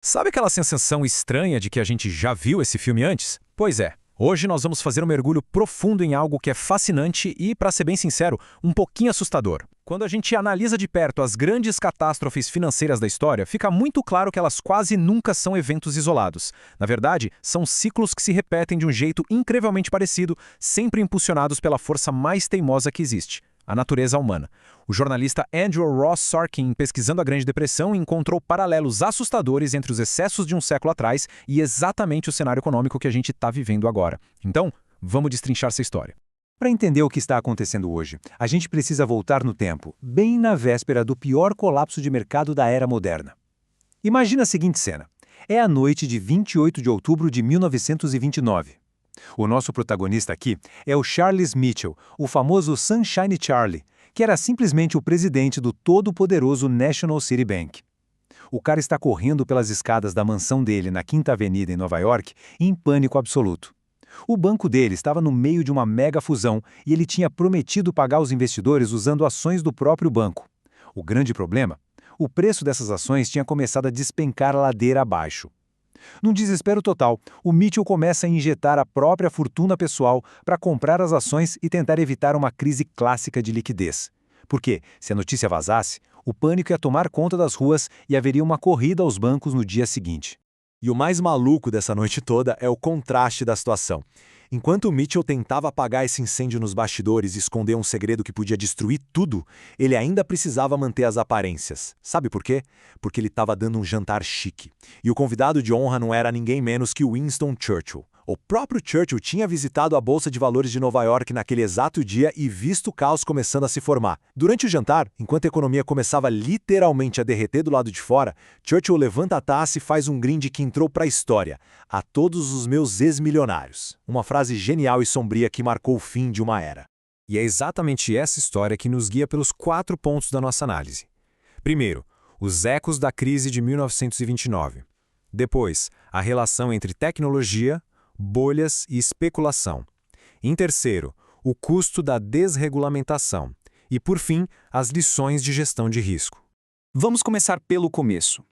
Sabe aquela sensação estranha de que a gente já viu esse filme antes? Pois é, hoje nós vamos fazer um mergulho profundo em algo que é fascinante e, para ser bem sincero, um pouquinho assustador. Quando a gente analisa de perto as grandes catástrofes financeiras da história, fica muito claro que elas quase nunca são eventos isolados. Na verdade, são ciclos que se repetem de um jeito incrivelmente parecido, sempre impulsionados pela força mais teimosa que existe: a natureza humana. O jornalista Andrew Ross Sorkin, pesquisando a Grande Depressão, encontrou paralelos assustadores entre os excessos de um século atrás e exatamente o cenário econômico que a gente está vivendo agora. Então, vamos destrinchar essa história. Para entender o que está acontecendo hoje, a gente precisa voltar no tempo, bem na véspera do pior colapso de mercado da era moderna. Imagina a seguinte cena. É a noite de 28 de outubro de 1929. O nosso protagonista aqui é o Charles Mitchell, o famoso Sunshine Charlie, que era simplesmente o presidente do todo-poderoso National City Bank. O cara está correndo pelas escadas da mansão dele na Quinta Avenida em Nova York em pânico absoluto. O banco dele estava no meio de uma mega fusão e ele tinha prometido pagar os investidores usando ações do próprio banco. O grande problema? O preço dessas ações tinha começado a despencar a ladeira abaixo. Num desespero total, o Mitchell começa a injetar a própria fortuna pessoal para comprar as ações e tentar evitar uma crise clássica de liquidez. Porque, se a notícia vazasse, o pânico ia tomar conta das ruas e haveria uma corrida aos bancos no dia seguinte. E o mais maluco dessa noite toda é o contraste da situação. Enquanto o Mitchell tentava apagar esse incêndio nos bastidores e esconder um segredo que podia destruir tudo, ele ainda precisava manter as aparências. Sabe por quê? Porque ele estava dando um jantar chique. E o convidado de honra não era ninguém menos que Winston Churchill. O próprio Churchill tinha visitado a Bolsa de Valores de Nova York naquele exato dia e visto o caos começando a se formar. Durante o jantar, enquanto a economia começava literalmente a derreter do lado de fora, Churchill levanta a taça e faz um brinde que entrou para a história: a todos os meus ex-milionários. Uma frase genial e sombria que marcou o fim de uma era. E é exatamente essa história que nos guia pelos 4 pontos da nossa análise. Primeiro, os ecos da crise de 1929. Depois, a relação entre tecnologia, bolhas e especulação. Em terceiro, o custo da desregulamentação. E, por fim, as lições de gestão de risco. Vamos começar pelo começo.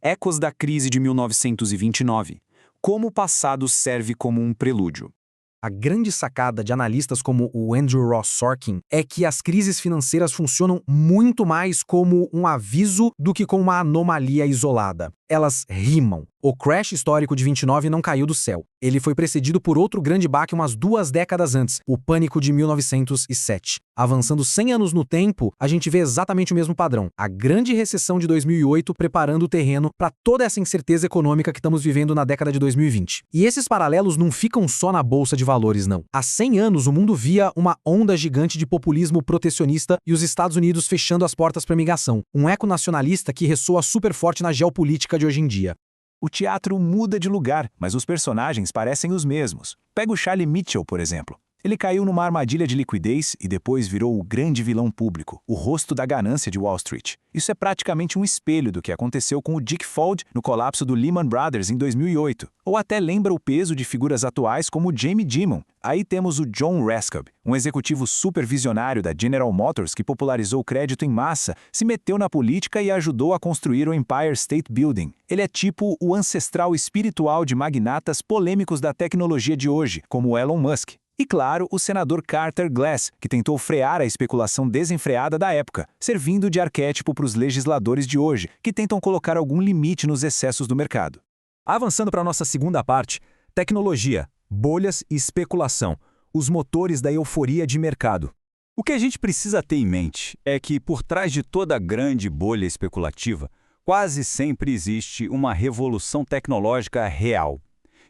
Ecos da crise de 1929. Como o passado serve como um prelúdio. A grande sacada de analistas como o Andrew Ross Sorkin é que as crises financeiras funcionam muito mais como um aviso do que como uma anomalia isolada. Elas rimam. O crash histórico de 29 não caiu do céu. Ele foi precedido por outro grande baque umas 2 décadas antes, o Pânico de 1907. Avançando 100 anos no tempo, a gente vê exatamente o mesmo padrão. A grande recessão de 2008 preparando o terreno para toda essa incerteza econômica que estamos vivendo na década de 2020. E esses paralelos não ficam só na Bolsa de Valores, não. Há 100 anos, o mundo via uma onda gigante de populismo protecionista e os Estados Unidos fechando as portas para a migração. Um eco nacionalista que ressoa super forte na geopolítica de hoje em dia. O teatro muda de lugar, mas os personagens parecem os mesmos. Pega o Charlie Mitchell, por exemplo. Ele caiu numa armadilha de liquidez e depois virou o grande vilão público, o rosto da ganância de Wall Street. Isso é praticamente um espelho do que aconteceu com o Dick Fuld no colapso do Lehman Brothers em 2008. Ou até lembra o peso de figuras atuais como Jamie Dimon. Aí temos o John Raskob, um executivo supervisionário da General Motors que popularizou o crédito em massa, se meteu na política e ajudou a construir o Empire State Building. Ele é tipo o ancestral espiritual de magnatas polêmicos da tecnologia de hoje, como Elon Musk. E claro, o senador Carter Glass, que tentou frear a especulação desenfreada da época, servindo de arquétipo para os legisladores de hoje, que tentam colocar algum limite nos excessos do mercado. Avançando para a nossa segunda parte, tecnologia, bolhas e especulação, os motores da euforia de mercado. O que a gente precisa ter em mente é que, por trás de toda grande bolha especulativa, quase sempre existe uma revolução tecnológica real.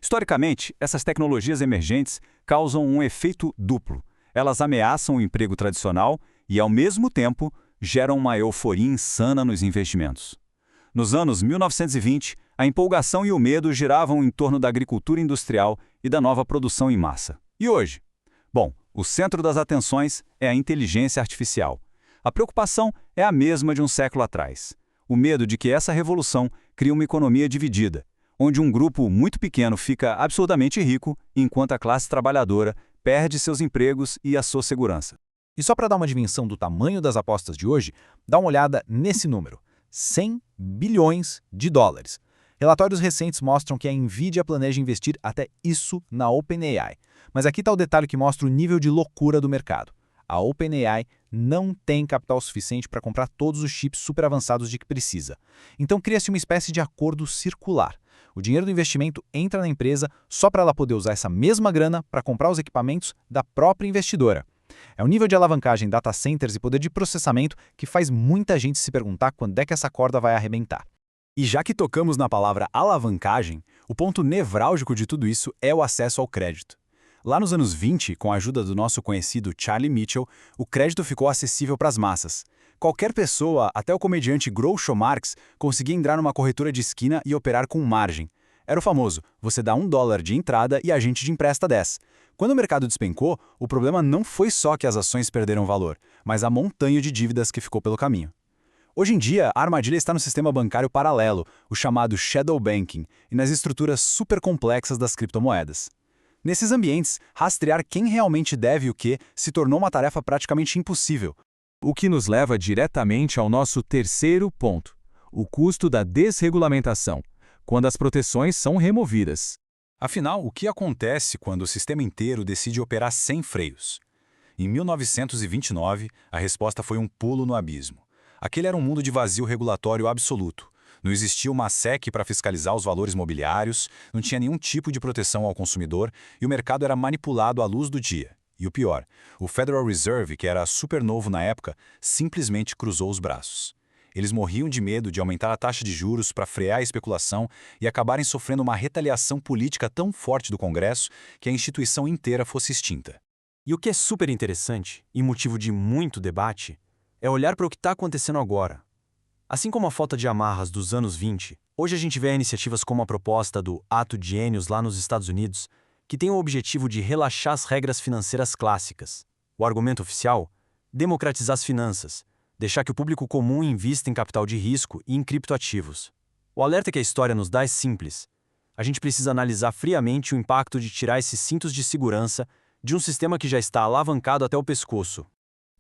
Historicamente, essas tecnologias emergentes causam um efeito duplo. Elas ameaçam o emprego tradicional e, ao mesmo tempo, geram uma euforia insana nos investimentos. Nos anos 1920, a empolgação e o medo giravam em torno da agricultura industrial e da nova produção em massa. E hoje? Bom, o centro das atenções é a inteligência artificial. A preocupação é a mesma de um século atrás. O medo de que essa revolução crie uma economia dividida, onde um grupo muito pequeno fica absurdamente rico, enquanto a classe trabalhadora perde seus empregos e a sua segurança. E só para dar uma dimensão do tamanho das apostas de hoje, dá uma olhada nesse número: 100 bilhões de dólares. Relatórios recentes mostram que a Nvidia planeja investir até isso na OpenAI. Mas aqui está o detalhe que mostra o nível de loucura do mercado. A OpenAI não tem capital suficiente para comprar todos os chips super avançados de que precisa. Então cria-se uma espécie de acordo circular. O dinheiro do investimento entra na empresa só para ela poder usar essa mesma grana para comprar os equipamentos da própria investidora. É o nível de alavancagem data centers e poder de processamento que faz muita gente se perguntar quando é que essa corda vai arrebentar. E já que tocamos na palavra alavancagem, o ponto nevrálgico de tudo isso é o acesso ao crédito. Lá nos anos 20, com a ajuda do nosso conhecido Charlie Mitchell, o crédito ficou acessível para as massas. Qualquer pessoa, até o comediante Groucho Marx, conseguia entrar numa corretora de esquina e operar com margem. Era o famoso, você dá $1 de entrada e a gente te empresta 10. Quando o mercado despencou, o problema não foi só que as ações perderam valor, mas a montanha de dívidas que ficou pelo caminho. Hoje em dia, a armadilha está no sistema bancário paralelo, o chamado shadow banking, e nas estruturas super complexas das criptomoedas. Nesses ambientes, rastrear quem realmente deve o quê se tornou uma tarefa praticamente impossível. O que nos leva diretamente ao nosso terceiro ponto, o custo da desregulamentação, quando as proteções são removidas. Afinal, o que acontece quando o sistema inteiro decide operar sem freios? Em 1929, a resposta foi um pulo no abismo. Aquele era um mundo de vazio regulatório absoluto. Não existia uma SEC para fiscalizar os valores mobiliários, não tinha nenhum tipo de proteção ao consumidor e o mercado era manipulado à luz do dia. E o pior, o Federal Reserve, que era super novo na época, simplesmente cruzou os braços. Eles morriam de medo de aumentar a taxa de juros para frear a especulação e acabarem sofrendo uma retaliação política tão forte do Congresso que a instituição inteira fosse extinta. E o que é super interessante, e motivo de muito debate, é olhar para o que está acontecendo agora. Assim como a falta de amarras dos anos 20, hoje a gente vê iniciativas como a proposta do Ato de Gênios lá nos Estados Unidos, que tem o objetivo de relaxar as regras financeiras clássicas. O argumento oficial? Democratizar as finanças, deixar que o público comum invista em capital de risco e em criptoativos. O alerta que a história nos dá é simples. A gente precisa analisar friamente o impacto de tirar esses cintos de segurança de um sistema que já está alavancado até o pescoço.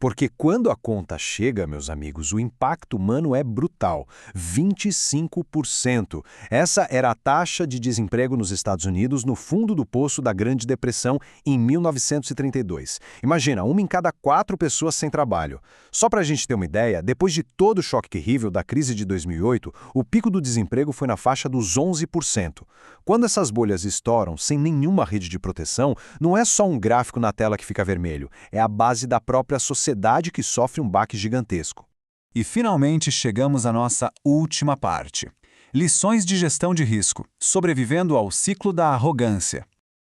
Porque quando a conta chega, meus amigos, o impacto humano é brutal. 25%. Essa era a taxa de desemprego nos Estados Unidos no fundo do poço da Grande Depressão em 1932. Imagina, 1 em cada 4 pessoas sem trabalho. Só para a gente ter uma ideia, depois de todo o choque terrível da crise de 2008, o pico do desemprego foi na faixa dos 11%. Quando essas bolhas estouram sem nenhuma rede de proteção, não é só um gráfico na tela que fica vermelho, é a base da própria sociedade que sofre um baque gigantesco. E finalmente chegamos à nossa última parte. Lições de gestão de risco, sobrevivendo ao ciclo da arrogância.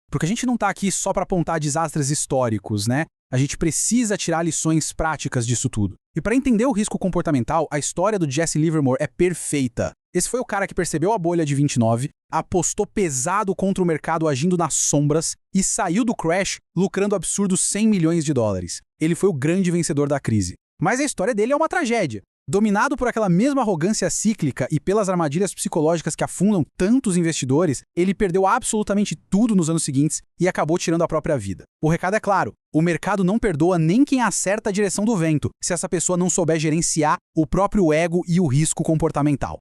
Porque a gente não está aqui só para apontar desastres históricos, né? A gente precisa tirar lições práticas disso tudo. E para entender o risco comportamental, a história do Jesse Livermore é perfeita. Esse foi o cara que percebeu a bolha de 29, apostou pesado contra o mercado agindo nas sombras e saiu do crash lucrando absurdos $100 milhões. Ele foi o grande vencedor da crise. Mas a história dele é uma tragédia. Dominado por aquela mesma arrogância cíclica e pelas armadilhas psicológicas que afundam tantos investidores, ele perdeu absolutamente tudo nos anos seguintes e acabou tirando a própria vida. O recado é claro, o mercado não perdoa nem quem acerta a direção do vento, se essa pessoa não souber gerenciar o próprio ego e o risco comportamental.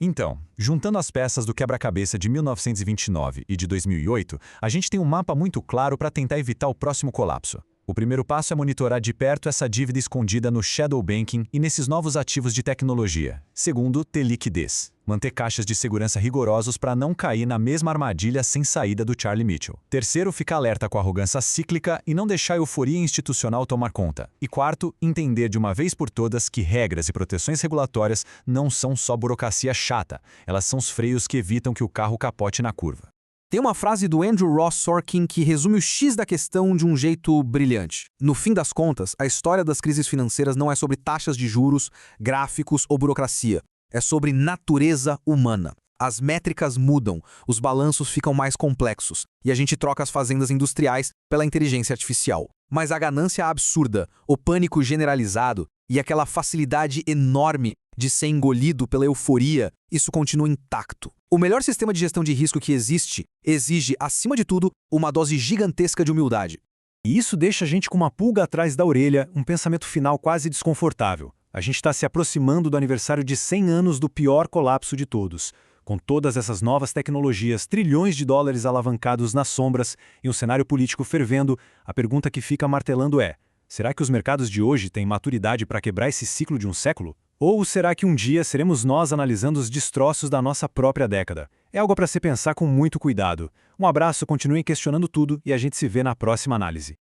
Então, juntando as peças do quebra-cabeça de 1929 e de 2008, a gente tem um mapa muito claro para tentar evitar o próximo colapso. O primeiro passo é monitorar de perto essa dívida escondida no shadow banking e nesses novos ativos de tecnologia. Segundo, ter liquidez. Manter caixas de segurança rigorosos para não cair na mesma armadilha sem saída do Charlie Mitchell. Terceiro, ficar alerta com a arrogância cíclica e não deixar a euforia institucional tomar conta. E quarto, entender de uma vez por todas que regras e proteções regulatórias não são só burocracia chata, elas são os freios que evitam que o carro capote na curva. Tem uma frase do Andrew Ross Sorkin que resume o X da questão de um jeito brilhante. No fim das contas, a história das crises financeiras não é sobre taxas de juros, gráficos ou burocracia. É sobre natureza humana. As métricas mudam, os balanços ficam mais complexos e a gente troca as fazendas industriais pela inteligência artificial. Mas a ganância absurda, o pânico generalizado e aquela facilidade enorme de ser engolido pela euforia, isso continua intacto. O melhor sistema de gestão de risco que existe exige, acima de tudo, uma dose gigantesca de humildade. E isso deixa a gente com uma pulga atrás da orelha, um pensamento final quase desconfortável. A gente está se aproximando do aniversário de 100 anos do pior colapso de todos. Com todas essas novas tecnologias, trilhões de dólares alavancados nas sombras e um cenário político fervendo, a pergunta que fica martelando é: será que os mercados de hoje têm maturidade para quebrar esse ciclo de um século? Ou será que um dia seremos nós analisando os destroços da nossa própria década? É algo para se pensar com muito cuidado. Um abraço, continuem questionando tudo e a gente se vê na próxima análise.